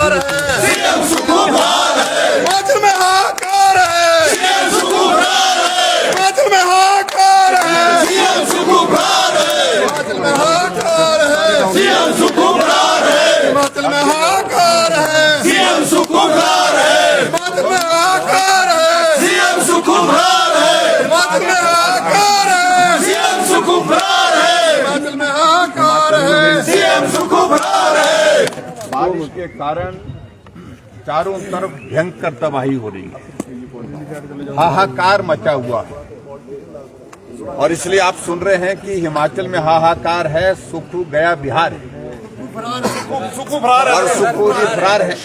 हाहाकार है, हिमाचल में हाहाकार है, हिमाचल में हाहाकार है, हिमाचल में हाहाकार है, हिमाचल में हाहाकार है, हिमाचल में हाहाकार है, हिमाचल में हाहाकार है, हिमाचल में हाहाकार है। बारिश के कारण चारों तरफ भयंकर तबाही हो रही है, हाहाकार मचा हुआ है। और इसलिए आप सुन रहे हैं कि हिमाचल में हाहाकार है, सुखू गया बिहार है और सुखू जी फरार है।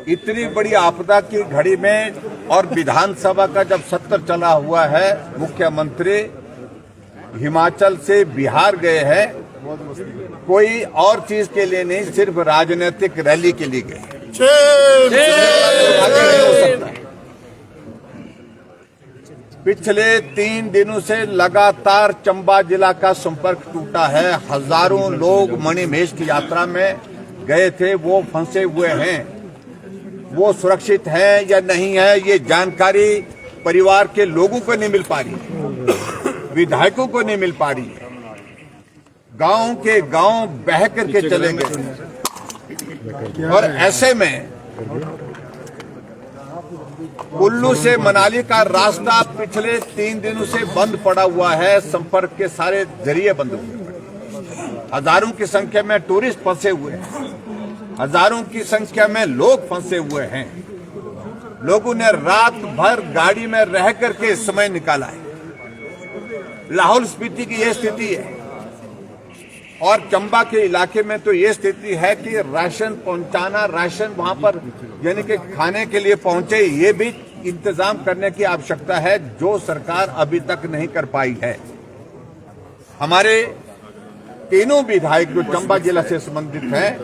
इतनी बड़ी आपदा की घड़ी में और विधानसभा का जब सत्र चला हुआ है, मुख्यमंत्री हिमाचल से बिहार गए हैं, कोई और चीज के लिए नहीं, सिर्फ राजनीतिक रैली के लिए गए। पिछले 3 दिनों से लगातार चंबा जिला का संपर्क टूटा है। हजारों लोग मणिमहेश की यात्रा में गए थे, वो फंसे हुए हैं। वो सुरक्षित है या नहीं है, ये जानकारी परिवार के लोगों को नहीं मिल पा रही, विधायकों को नहीं मिल पा रही है। गांव के गांव बह करके चलेंगे। और ऐसे में कुल्लू से मनाली का रास्ता पिछले 3 दिनों से बंद पड़ा हुआ है, संपर्क के सारे जरिए बंद हुए। हजारों की संख्या में टूरिस्ट फंसे हुए हैं, हजारों की संख्या में लोग फंसे हुए हैं। लोगों ने रात भर गाड़ी में रह करके समय निकाला है। लाहौल स्पीति की यह स्थिति है और चंबा के इलाके में तो ये स्थिति है कि राशन पहुंचाना, राशन वहां पर यानी कि खाने के लिए पहुंचे, ये भी इंतजाम करने की आवश्यकता है, जो सरकार अभी तक नहीं कर पाई है। हमारे तीनों विधायक जो चंबा जिला से संबंधित हैं,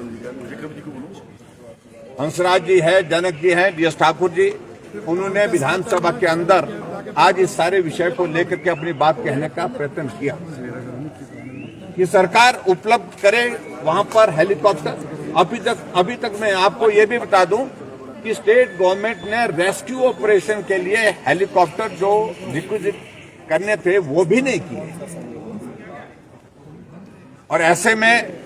हंसराज जी है, जनक जी हैं, डीएस ठाकुर जी, उन्होंने विधानसभा के अंदर आज इस सारे विषय को लेकर के अपनी बात कहने का प्रयत्न किया कि सरकार उपलब्ध करे वहां पर हेलीकॉप्टर। अभी तक मैं आपको ये भी बता दूं कि स्टेट गवर्नमेंट ने रेस्क्यू ऑपरेशन के लिए हेलीकॉप्टर जो रिक्विजिट करने थे वो भी नहीं किए। और ऐसे में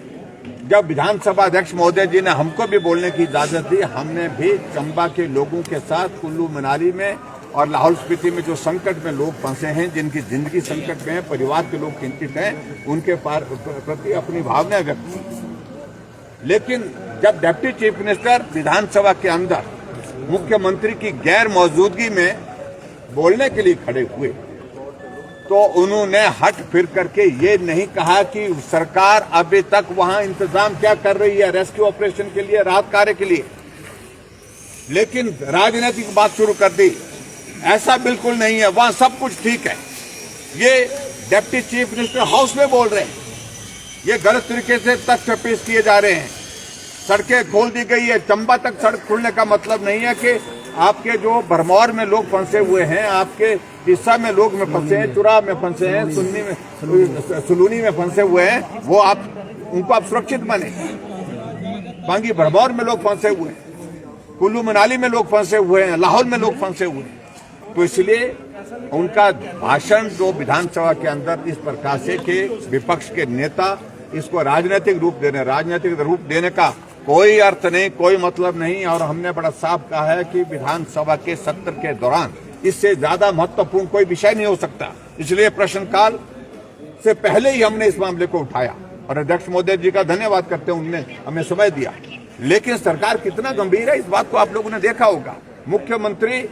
जब विधानसभा अध्यक्ष महोदय जी ने हमको भी बोलने की इजाजत दी, हमने भी चंबा के लोगों के साथ कुल्लू मनाली में और लाहौल स्पीति में जो संकट में लोग फंसे हैं, जिनकी जिंदगी संकट में है, परिवार के लोग चिंतित हैं, उनके प्रति अपनी भावना व्यक्त की। लेकिन जब डिप्टी चीफ मिनिस्टर विधानसभा के अंदर मुख्यमंत्री की गैर मौजूदगी में बोलने के लिए खड़े हुए, तो उन्होंने हट फिर करके ये नहीं कहा कि सरकार अभी तक वहां इंतजाम क्या कर रही है रेस्क्यू ऑपरेशन के लिए, राहत कार्य के लिए, लेकिन राजनीतिक बात शुरू कर दी। ऐसा बिल्कुल नहीं है, वहां सब कुछ ठीक है। ये डिप्टी चीफ मिनिस्टर हाउस में बोल रहे हैं, ये गलत तरीके से तथ्य पेश किए जा रहे हैं। सड़कें खोल दी गई है, चंबा तक सड़क खुलने का मतलब नहीं है कि आपके जो भरमौर में लोग फंसे हुए हैं, आपके हिस्सा में लोग में फंसे हैं, चुराव में फंसे हैं, सुलूनी में फंसे हुए हैं, वो उनको आप सुरक्षित माने। बाकी भरमौर में लोग फंसे हुए हैं, कुल्लू मनाली में लोग फंसे हुए हैं, लाहौल में लोग फंसे हुए हैं। तो इसलिए उनका भाषण जो विधानसभा के अंदर इस प्रकार से कि विपक्ष के नेता इसको राजनीतिक रूप देने का कोई अर्थ नहीं, कोई मतलब नहीं। और हमने बड़ा साफ कहा है कि विधानसभा के सत्र के दौरान इससे ज्यादा महत्वपूर्ण कोई विषय नहीं हो सकता। इसलिए प्रश्नकाल से पहले ही हमने इस मामले को उठाया और अध्यक्ष महोदय जी का धन्यवाद करते हैं, उन्होंने हमें समय दिया। लेकिन सरकार कितना गंभीर है, इस बात को आप लोगों ने देखा होगा। मुख्यमंत्री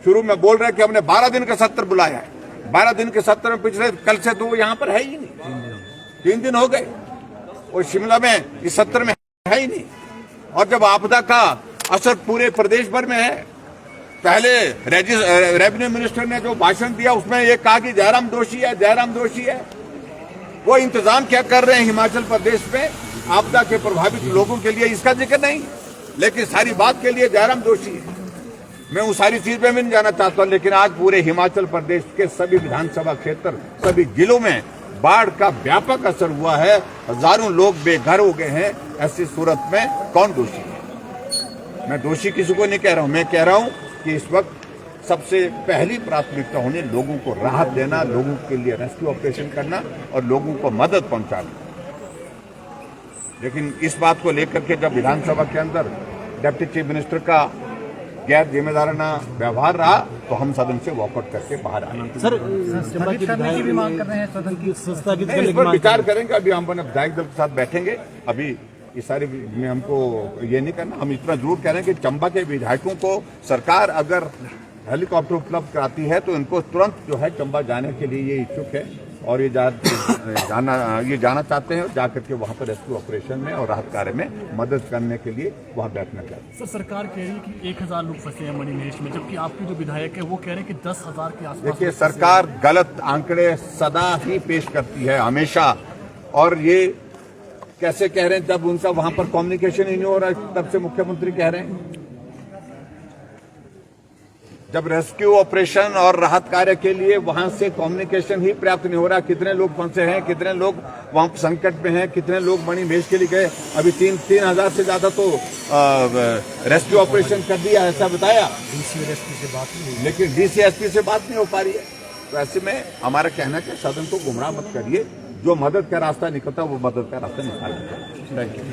शुरू में बोल रहे हैं कि हमने 12 दिन का सत्र बुलाया है। 12 दिन के सत्र में पिछले कल से तो यहाँ पर है ही नहीं, 3 दिन हो गए और शिमला में इस सत्र में है ही नहीं। और जब आपदा का असर पूरे प्रदेश भर में है, पहले रेवेन्यू मिनिस्टर ने जो भाषण दिया उसमें ये कहा कि जयराम दोषी है। वो इंतजाम क्या कर रहे हैं हिमाचल प्रदेश में आपदा के प्रभावित लोगों के लिए, इसका जिक्र नहीं, लेकिन सारी बात के लिए जयराम दोषी है। मैं उस सारी चीज में भी नहीं जाना चाहता, लेकिन आज पूरे हिमाचल प्रदेश के सभी विधानसभा क्षेत्र, सभी जिलों में बाढ़ का व्यापक असर हुआ है, हजारों लोग बेघर हो गए हैं। ऐसी सूरत में कौन दोषी है? मैं दोषी किसी को नहीं कह रहा हूं। मैं कह रहा हूं कि इस वक्त सबसे पहली प्राथमिकता होनी लोगों को राहत देना, लोगों के लिए रेस्क्यू ऑपरेशन करना और लोगों को मदद पहुंचाना। लेकिन इस बात को लेकर के जब विधानसभा के अंदर डिप्टी चीफ मिनिस्टर का गैर जिम्मेदाराना व्यवहार रहा तो हम सदन से वॉकआउट करके बाहर आए। सर, स्थगित करने की भी मांग कर रहे हैं, सदन की स्थगित करने इस की पर मांग विचार करेंगे। अभी हम अपने विधायक दल के साथ बैठेंगे। अभी इस सारी में हमको ये नहीं करना। हम इतना जरूर कह रहे हैं कि चंबा के विधायकों को सरकार अगर हेलीकॉप्टर उपलब्ध कराती है तो इनको तुरंत जो है चंबा जाने के लिए ये इच्छुक है और ये जाना चाहते हैं और जाकर के वहाँ पर रेस्क्यू ऑपरेशन में और राहत कार्य में मदद करने के लिए वहाँ बैठना चाहते हैं। सर, सरकार कह रही है कि 1000 लोग फंसे हैं मणिमहेश में, जबकि आपके जो विधायक है वो कह रहे हैं कि 10,000 के आसपास। देखिए, सरकार गलत आंकड़े सदा ही पेश करती है, हमेशा। और ये कैसे कह रहे हैं जब उनका वहां पर कम्युनिकेशन ही नहीं हो रहा है, तब से मुख्यमंत्री कह रहे हैं। जब रेस्क्यू ऑपरेशन और राहत कार्य के लिए वहां से कम्युनिकेशन ही पर्याप्त नहीं हो रहा, कितने लोग फंसे हैं, कितने लोग वहां संकट में हैं, कितने लोग मणिमहेश के लिए गए। अभी 3,000 से ज्यादा तो रेस्क्यू ऑपरेशन कर दिया, ऐसा बताया। DCSP से बात नहीं हुई। लेकिन DCSP से बात नहीं हो पा रही है। तो ऐसे में हमारा कहना है सदन को गुमराह मत करिए। जो मदद का रास्ता निकलता है वो मदद का रास्ता निकालिए। Thank you.